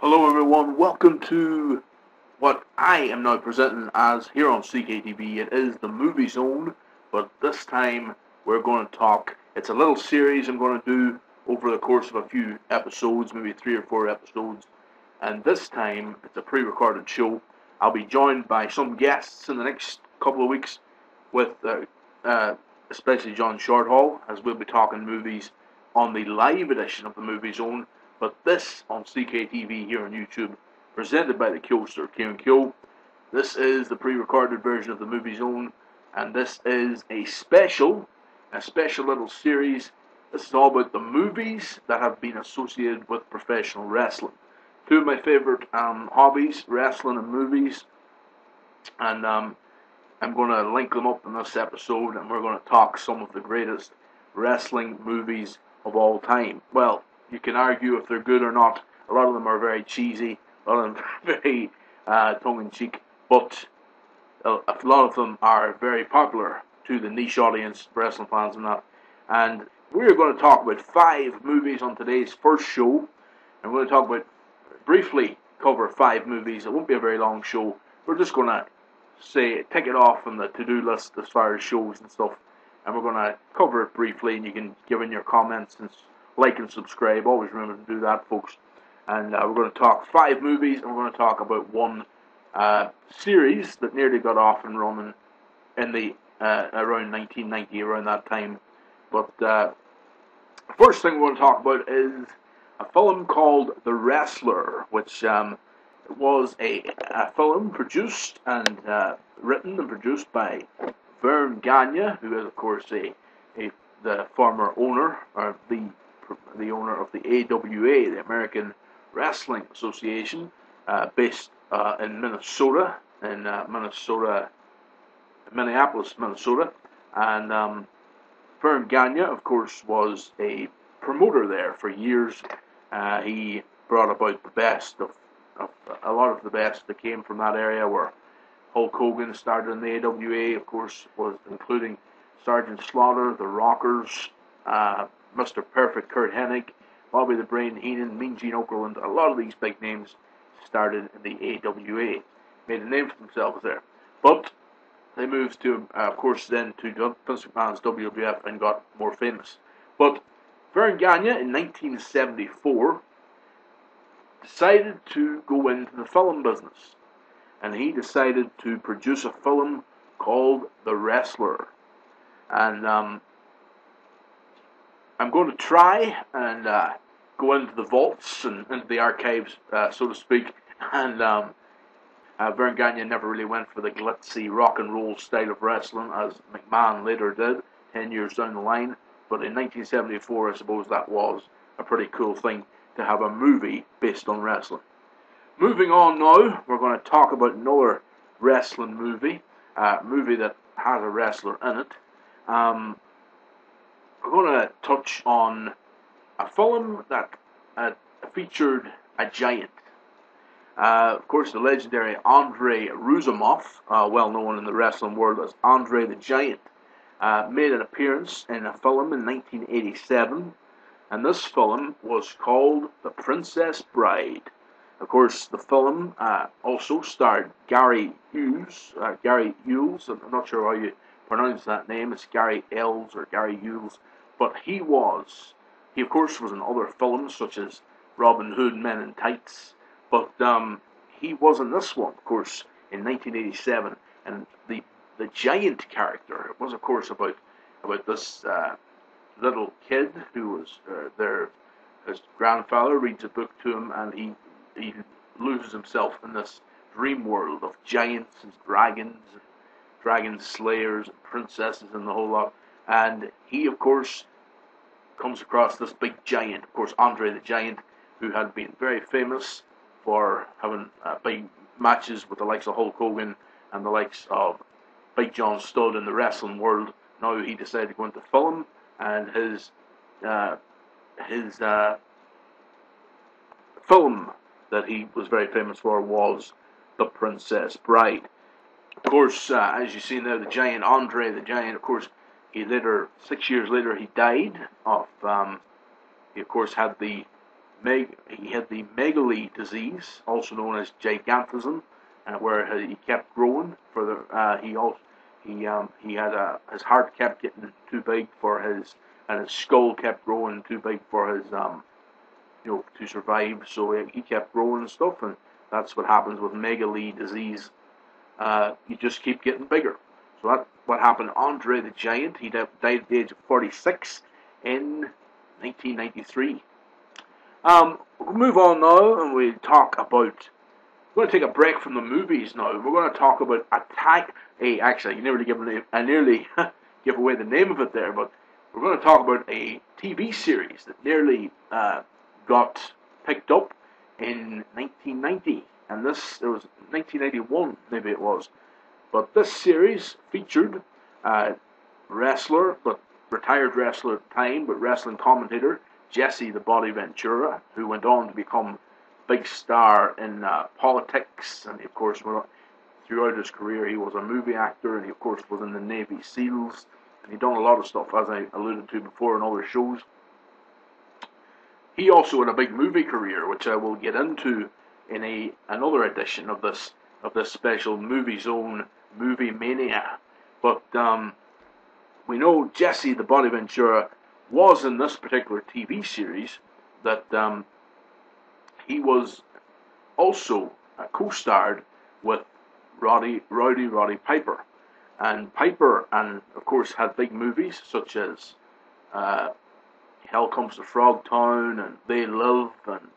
Hello everyone, welcome to what I am now presenting as here on CKTV. It is the Movie Zone, but this time we're going to talk, it's a little series I'm going to do over the course of a few episodes, maybe 3 or 4 episodes, and this time it's a pre-recorded show. I'll be joined by some guests in the next couple of weeks with especially John Shorthall, as we'll be talking movies on the live edition of the Movie Zone. But this on CKTV here on YouTube, presented by the Kyoster Kieran Kyo. This is the pre-recorded version of the Movie Zone, and this is a special little series. This is all about the movies that have been associated with professional wrestling. 2 of my favorite hobbies, wrestling and movies, and I'm going to link them up in this episode, and we're going to talk some of the greatest wrestling movies of all time. Well, you can argue if they're good or not. A lot of them are very cheesy, a lot of them are very tongue-in-cheek, but a lot of them are very popular to the niche audience, wrestling fans and that. And we're going to talk about 5 movies on today's first show. I'm going to talk about, briefly cover 5 movies. It won't be a very long show. We're just going to tick it off on the to-do list as far as shows and stuff. And we're going to cover it briefly, and you can give in your comments and like and subscribe. Always remember to do that, folks. And we're going to talk 5 movies, and we're going to talk about one series that nearly got off and running in the around 1990, around that time. But the first thing we're going to talk about is a film called The Wrestler, which was a film produced and written and produced by Vern Gagne, who is, of course, the former owner, or the owner of the AWA, the American Wrestling Association, based in Minnesota, Minneapolis, Minnesota. And Vern Gagne, of course, was a promoter there for years. He brought about the best of a lot of the best that came from that area, where Hulk Hogan started in the AWA, of course, was including Sergeant Slaughter, the Rockers, Mr. Perfect Kurt Hennig, Bobby the Brain Heenan, Mean Gene Okerlund. A lot of these big names started in the AWA, made a name for themselves there. But they moved to, of course, then to Vince McMahon's WWF and got more famous. But Vern Gagne in 1974 decided to go into the film business, and he decided to produce a film called The Wrestler. And I'm going to try and go into the vaults and into the archives, so to speak. And Vern Gagne never really went for the glitzy rock and roll style of wrestling, as McMahon later did 10 years down the line. But in 1974, I suppose that was a pretty cool thing to have a movie based on wrestling. Moving on now, we're going to talk about another wrestling movie, a movie that has a wrestler in it. We're going to touch on a film that featured a giant. Of course, the legendary Andrei Ruzumov, well known in the wrestling world as Andre the Giant, made an appearance in a film in 1987, and this film was called The Princess Bride. Of course, the film also starred Gary Hughes, I'm not sure how you pronounce that name, it's Gary Ells or Gary Hughes, but he of course was in other films such as Robin Hood Men in Tights, but he was in this one, of course, in 1987, and the giant character was, of course, about this little kid who was his grandfather reads a book to him, and he loses himself in this dream world of giants and dragon slayers and princesses and the whole lot. And he, of course, comes across this big giant, of course, Andre the Giant, who had been very famous for having big matches with the likes of Hulk Hogan and the likes of Big John Studd in the wrestling world. Now he decided to go into film, and his film that he was very famous for was The Princess Bride. Of course, as you see now, the giant, Andre the Giant, of course, 6 years later, he died of, he of course had the he had the megaly disease, also known as gigantism, where he kept growing. He had his heart kept getting too big for his, and his skull kept growing too big for his to survive. So he kept growing and stuff, and that's what happens with megaly disease. You just keep getting bigger. So that's what happened to Andre the Giant. He died at the age of 46 in 1993. We'll move on now, and we talk about. We're going to take a break from the movies now. We're going to talk about Attack. Hey, actually, I nearly give away the name of it there, but we're going to talk about a TV series that nearly got picked up in 1990, and it was 1991, maybe it was. But this series featured wrestler, but retired wrestler at the time, but wrestling commentator Jesse the Body Ventura, who went on to become big star in politics, and of course, throughout his career, he was a movie actor, and he of course was in the Navy SEALs, and he'd done a lot of stuff, as I alluded to before, in other shows. He also had a big movie career, which I will get into in another edition of this special Movie Zone Moviemania. But we know Jesse the Body Ventura was in this particular TV series that he was also co-starred with Rowdy Roddy Piper. And Piper, and of course, had big movies such as Hell Comes to Frogtown and They Live, and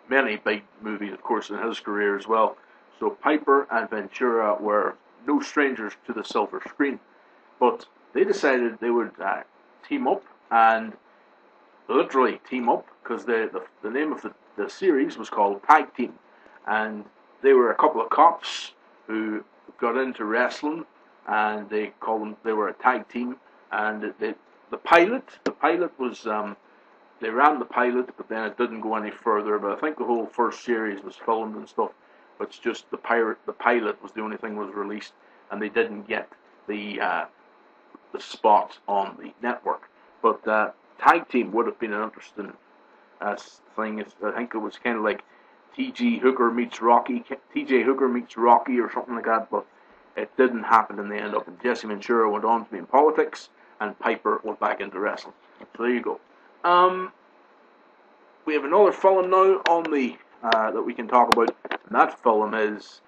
many big movies, of course, in his career as well. So Piper and Ventura were no strangers to the silver screen. But they decided they would team up, and literally team up, because the name of the series was called Pike Team. And they were a couple of cops who got into wrestling, and they were a tag team. And the pilot was, they ran the pilot, but then it didn't go any further. But I think the whole first series was filmed and stuff. But it's just the pilot was the only thing was released, and they didn't get the spot on the network. But tag team would have been an interesting thing. I think it was kind of like TJ Hooker meets Rocky or something like that. But it didn't happen in the end up. And Jesse Ventura went on to be in politics, and Piper went back into wrestling. So there you go. We have another film now on the that we can talk about, and that film is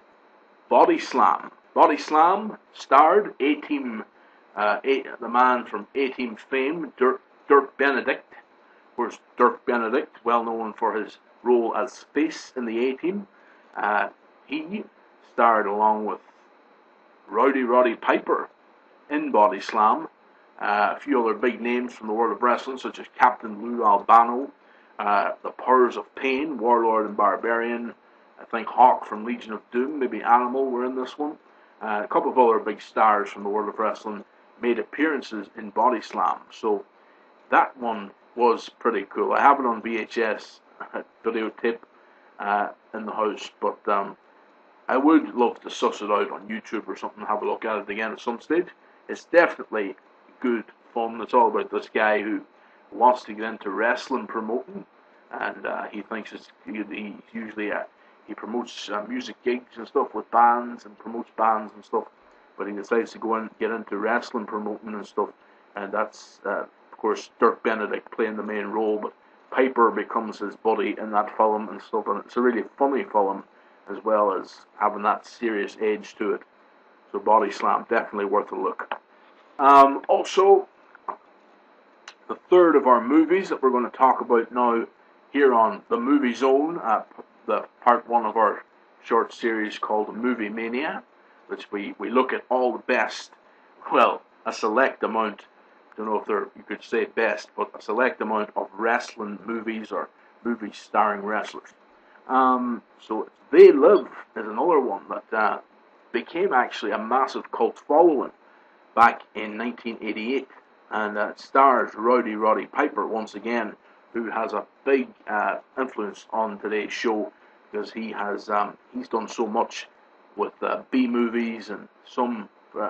Body Slam. Body Slam starred A-Team, the man from A-Team fame, Dirk Benedict. Of course, Dirk Benedict, well known for his role as Space in the A-Team. He starred along with Rowdy Roddy Piper in Body Slam. A few other big names from the world of wrestling, such as Captain Lou Albano, the Powers of Pain, Warlord and Barbarian. I think Hawk from Legion of Doom, maybe Animal were in this one. A couple of other big stars from the world of wrestling made appearances in Body Slam. So that one was pretty cool. I have it on VHS videotape in the house, but I would love to suss it out on YouTube or something, have a look at it again at some stage. It's definitely good fun. It's all about this guy who wants to get into wrestling promoting, and he thinks he's usually he promotes music gigs and stuff with bands, and promotes bands and stuff, but he decides to go and get into wrestling promoting and stuff, and that's of course Dirk Benedict playing the main role, but Piper becomes his buddy in that film and stuff, and it's a really funny film as well as having that serious edge to it. So Body Slam, definitely worth a look. Also, the third of our movies that we're going to talk about now here on the Movie Zone, the part one of our short series called Moviemania, which we look at all the best, well, a select amount, I don't know if you could say best, but a select amount of wrestling movies or movies starring wrestlers. So They Live is another one that became actually a massive cult following back in 1988, and it stars Rowdy Roddy Piper once again, who has a big influence on today's show, because he's done so much with B movies, and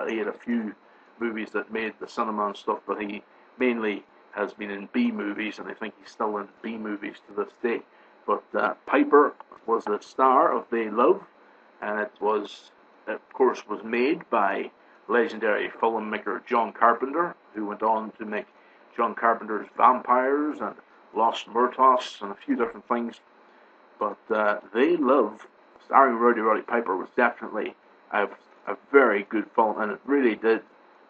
he had a few movies that made the cinema and stuff, but he mainly has been in B movies, and I think he's still in B movies to this day. But Piper was the star of They Love, and it of course, was made by legendary filmmaker John Carpenter, who went on to make John Carpenter's Vampires and Lost Murtos and a few different things. But They Love, starring Roddy Piper, was definitely a very good film, and it really did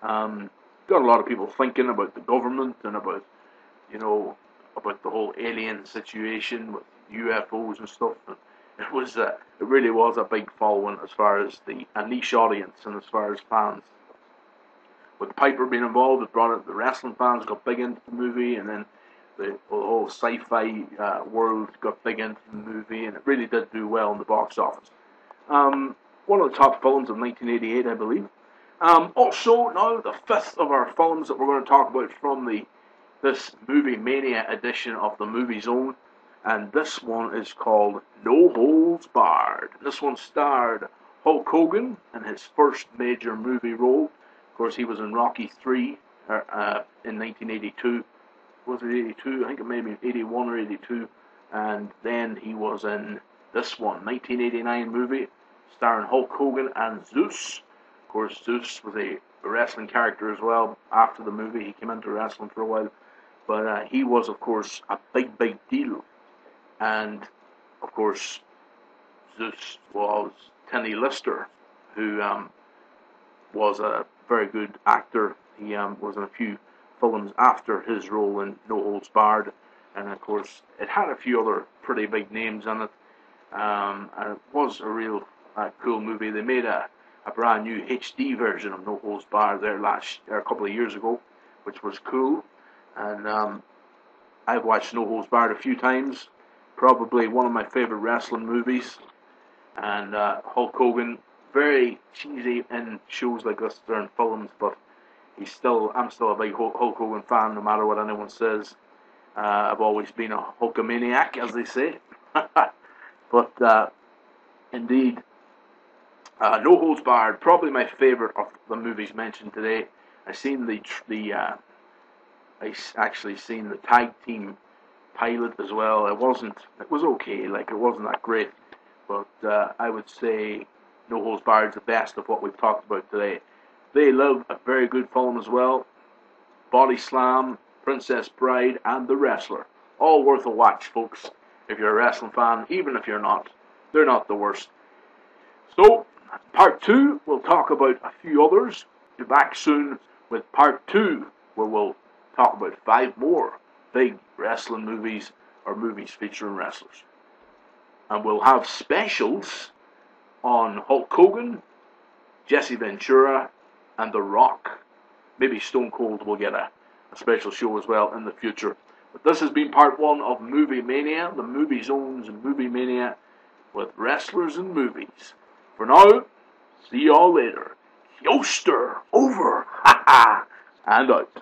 got a lot of people thinking about the government and about, about the whole alien situation with UFOs and stuff. And it really was a big following as far as a niche audience and as far as fans. With Piper being involved, it brought it, the wrestling fans got big into the movie, and then the whole sci-fi world got big into the movie, and it really did do well in the box office. One of the top films of 1988, I believe. Also, now the fifth of our films that we're going to talk about from this Moviemania edition of the Movie Zone, and this one is called No Holds Barred. This one starred Hulk Hogan in his first major movie role. Of course, he was in Rocky III in 1982. Was it 82? I think it may have been 81 or 82. And then he was in this one, 1989 movie, starring Hulk Hogan and Zeus. Of course, Zeus was a wrestling character as well. After the movie, he came into wrestling for a while. But he was, of course, a big, big deal. And, of course, Zeus was Tinny Lister, who was a very good actor. He was in a few films after his role in No Holds Barred. And, of course, it had a few other pretty big names in it. And it was a real cool movie. They made a brand new HD version of No Holds Barred there a couple of years ago, which was cool. And I've watched No Holds Barred a few times. Probably one of my favorite wrestling movies. And Hulk Hogan, very cheesy in shows like this, they're in films, but I'm still a big Hulk Hogan fan, no matter what anyone says. I've always been a Hulkamaniac, as they say. But indeed, No Holds Barred, probably my favorite of the movies mentioned today. I actually seen the Tag Team pilot as well. It was okay, like it wasn't that great, but I would say No Holds Barred is the best of what we've talked about today. They Love, a very good film as well. Body Slam, Princess Bride, and The Wrestler, all worth a watch, folks. If you're a wrestling fan, even if you're not, they're not the worst. So, part 2, we'll talk about a few others. Be back soon with part 2, where we'll talk about 5 more big wrestling movies or movies featuring wrestlers. And we'll have specials on Hulk Hogan, Jesse Ventura, and The Rock. Maybe Stone Cold will get a special show as well in the future. But this has been part 1 of Moviemania, the Movie Zone's Moviemania with wrestlers and movies. For now, see y'all later. Yoster over, ha ha, and out.